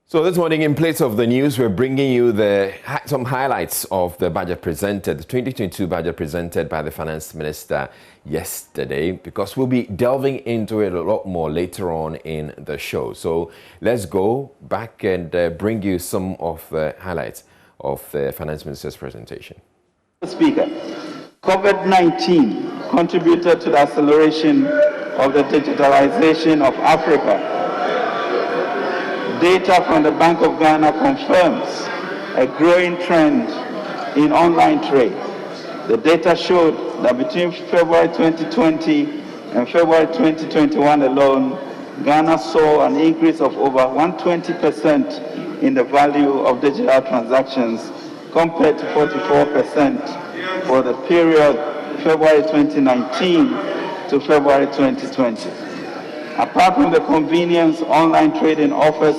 So this morning, in place of the news, we're bringing you some highlights of the budget presented, the 2022 budget presented by the Finance Minister yesterday, because we'll be delving into it a lot more later on in the show. So let's go back and bring you some of the highlights of the Finance Minister's presentation. Speaker, COVID-19 contributed to the acceleration of the digitalization of Africa. Data from the Bank of Ghana confirms a growing trend in online trade. The data showed that between February 2020 and February 2021 alone, Ghana saw an increase of over 120% in the value of digital transactions compared to 44% for the period February 2019 to February 2020. Apart from the convenience online trading offers,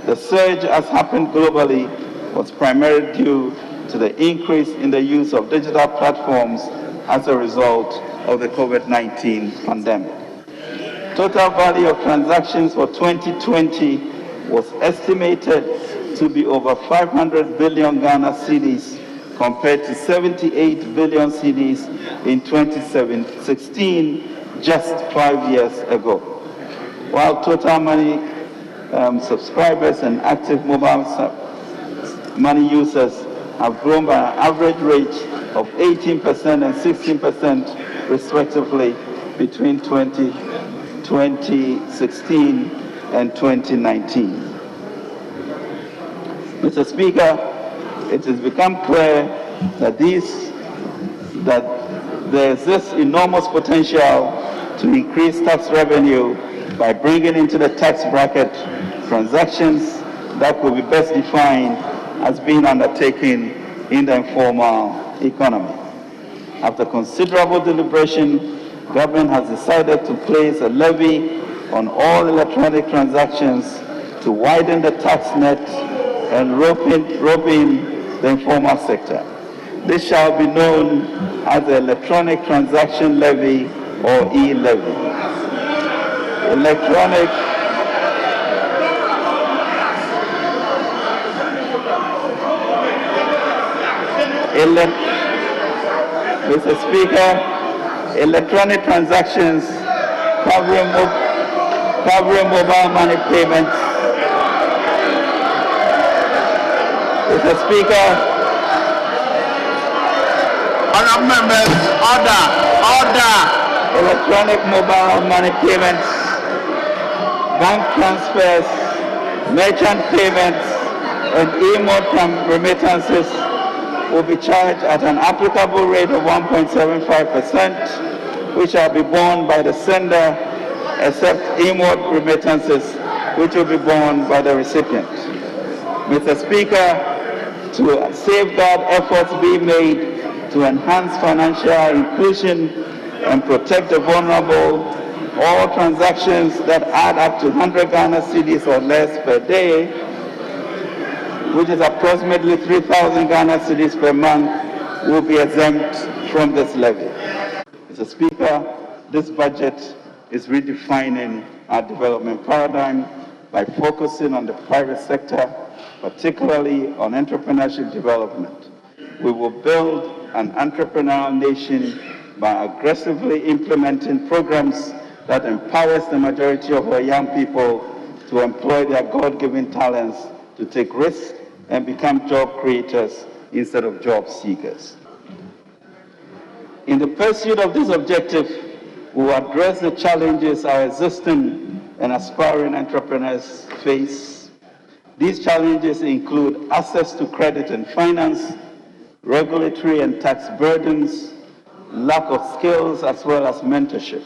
the surge has happened globally was primarily due to the increase in the use of digital platforms as a result of the COVID-19 pandemic. Total value of transactions for 2020 was estimated to be over 500 billion Ghana cedis compared to 78 billion cedis in 2016, just 5 years ago. While total money subscribers and active mobile money users have grown by an average rate of 18% and 16% respectively between 2016 and 2019. Mr. Speaker, it has become clear that there exists enormous potential to increase tax revenue by bringing into the tax bracket transactions that could be best defined as being undertaken in the informal economy. After considerable deliberation, government has decided to place a levy on all electronic transactions to widen the tax net and rope in the informal sector. This shall be known as the Electronic Transaction Levy or e-levy. Mr. Speaker, electronic transactions covering mobile money payments. Mr. Speaker, honourable members, order. Electronic mobile money payments, bank transfers, merchant payments, and e-mode remittances will be charged at an applicable rate of 1.75%, which shall be borne by the sender, except e-mode remittances, which will be borne by the recipient. Mr. Speaker, to safeguard efforts being made to enhance financial inclusion and protect the vulnerable, all transactions that add up to 100 Ghana cedis or less per day, which is approximately 3,000 Ghana cedis per month, will be exempt from this levy. Mr. Speaker, this budget is redefining our development paradigm by focusing on the private sector, particularly on entrepreneurship development. We will build an entrepreneurial nation by aggressively implementing programs that empowers the majority of our young people to employ their God-given talents to take risks and become job creators instead of job seekers. In the pursuit of this objective, we will address the challenges our existing and aspiring entrepreneurs face. These challenges include access to credit and finance, regulatory and tax burdens, lack of skills, as well as mentorship.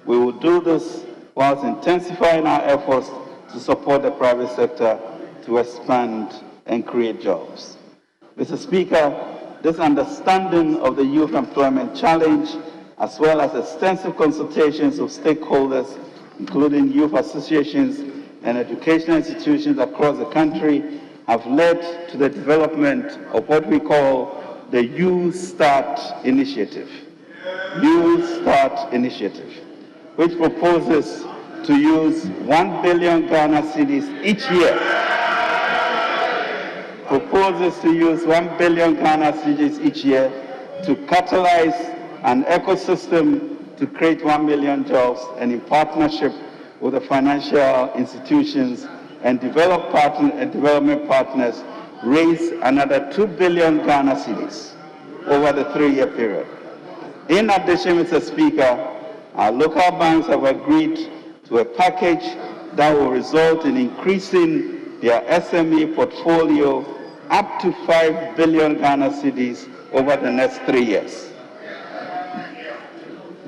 We will do this whilst intensifying our efforts to support the private sector to expand and create jobs. Mr. Speaker, this understanding of the youth employment challenge, as well as extensive consultations of stakeholders, including youth associations and educational institutions across the country, have led to the development of what we call the Youth Start Initiative. Which proposes to use 1 billion Ghana cedis each year proposes to use 1 billion Ghana cedis each year to catalyze an ecosystem to create 1 million jobs, and in partnership with the financial institutions and development partners, raise another 2 billion Ghana cedis over the 3-year period. In addition, Mr. Speaker, our local banks have agreed to a package that will result in increasing their SME portfolio up to 5 billion Ghana cedis over the next 3 years.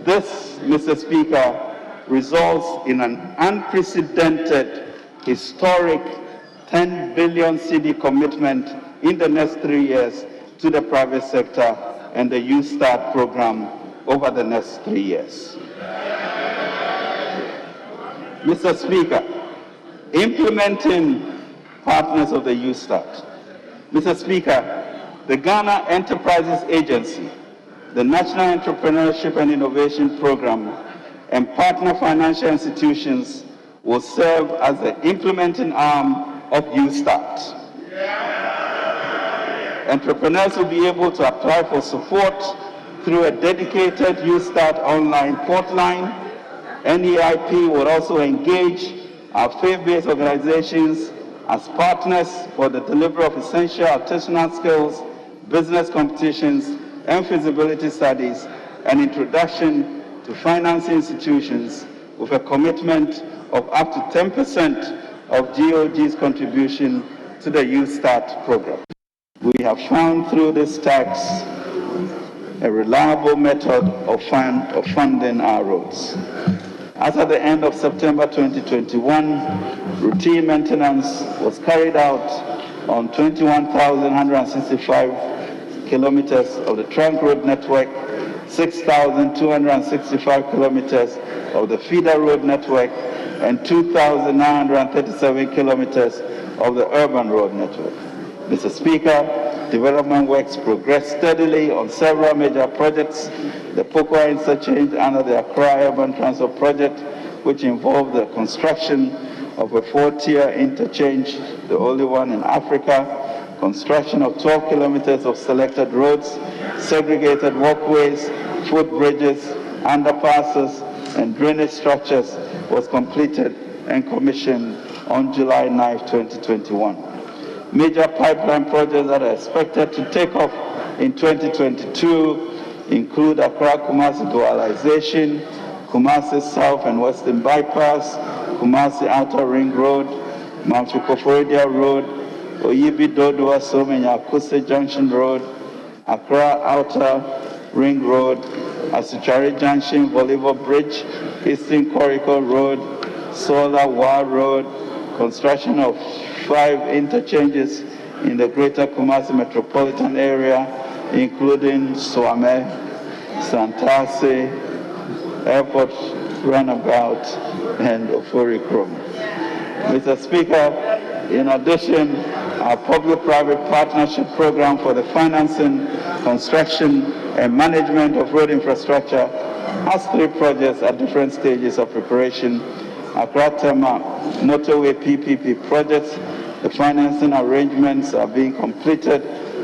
This, Mr. Speaker, results in an unprecedented, historic 10 billion cedi commitment in the next 3 years to the private sector and the Youth Start program over the next 3 years. Mr. Speaker, implementing partners of the Youth Start. Mr. Speaker, the Ghana Enterprises Agency, the National Entrepreneurship and Innovation Program, and partner financial institutions will serve as the implementing arm of Youth Start. Entrepreneurs will be able to apply for support through a dedicated Youth Start online port line. NEIP will also engage our faith-based organizations as partners for the delivery of essential artisanal skills, business competitions, and feasibility studies, and introduction to financing institutions with a commitment of up to 10% of GOG's contribution to the Youth Start program. We have found through this tax a reliable method of funding our roads. As at the end of September 2021, routine maintenance was carried out on 21,165 kilometers of the trunk road network, 6,265 kilometers of the feeder road network, and 2,937 kilometers of the urban road network. Mr. Speaker, development works progressed steadily on several major projects. The Pokwa interchange under the Accra Urban Transport Project, which involved the construction of a 4-tier interchange, the only one in Africa, construction of 12 kilometers of selected roads, segregated walkways, footbridges, underpasses, and drainage structures was completed and commissioned on July 9, 2021. Major pipeline projects that are expected to take off in 2022 include Accra-Kumasi dualization, Kumasi South and Western Bypass, Kumasi Outer Ring Road, Mamfikoforidia Road, Oyibi Dodua Somenya Akuse Junction Road, Accra Outer Ring Road, Asuchari Junction Volleyball Bridge, Eastern Corridor Road, Solar Wa Road, construction of 5 interchanges in the greater Kumasi metropolitan area, including Swame, Santase, Airport Runabout, and Ofori-Krom. Mr. Speaker, in addition, our public-private partnership program for the financing, construction, and management of road infrastructure has 3 projects at different stages of preparation. Accra-Tema Motorway PPP projects, the financing arrangements are being completed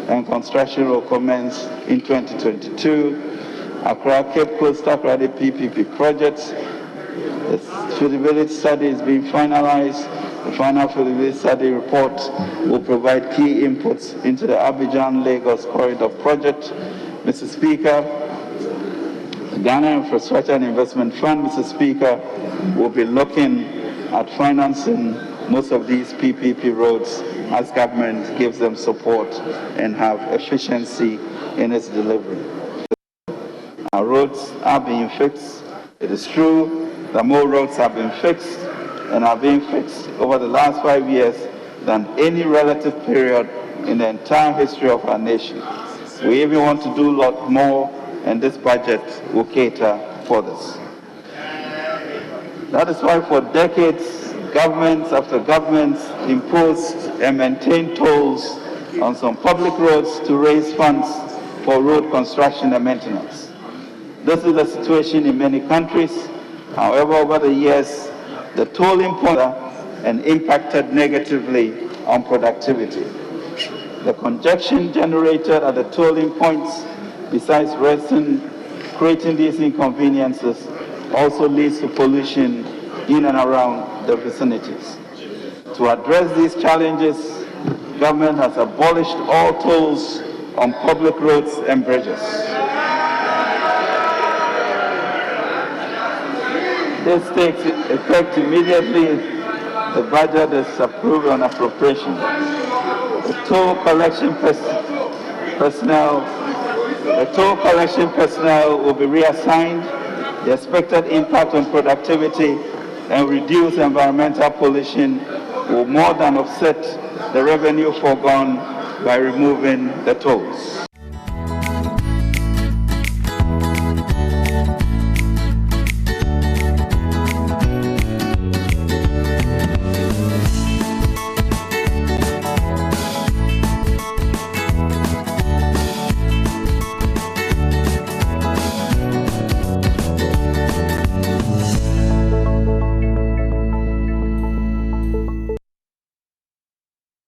and construction will commence in 2022. Accra Cape Coast Takoradi PPP projects, the feasibility study is being finalized. The final feasibility study report will provide key inputs into the Abidjan-Lagos Corridor project. Mr. Speaker, the Ghana Infrastructure and Investment Fund, Mr. Speaker, will be looking at financing most of these PPP roads as government gives them support and have efficiency in its delivery. Our roads are being fixed. It is true that more roads have been fixed and are being fixed over the last 5 years than any relative period in the entire history of our nation. We even want to do a lot more, and this budget will cater for this. That is why for decades, governments after governments imposed and maintained tolls on some public roads to raise funds for road construction and maintenance. This is the situation in many countries. However, over the years, the tolling and impacted negatively on productivity. The congestion generated at the tolling points, besides creating these inconveniences, also leads to pollution in and around the vicinities. To address these challenges, government has abolished all tolls on public roads and bridges. This takes effect immediately the budget is approved on appropriation. The toll collection personnel will be reassigned. The expected impact on productivity and reduce environmental pollution will more than offset the revenue foregone by removing the tolls.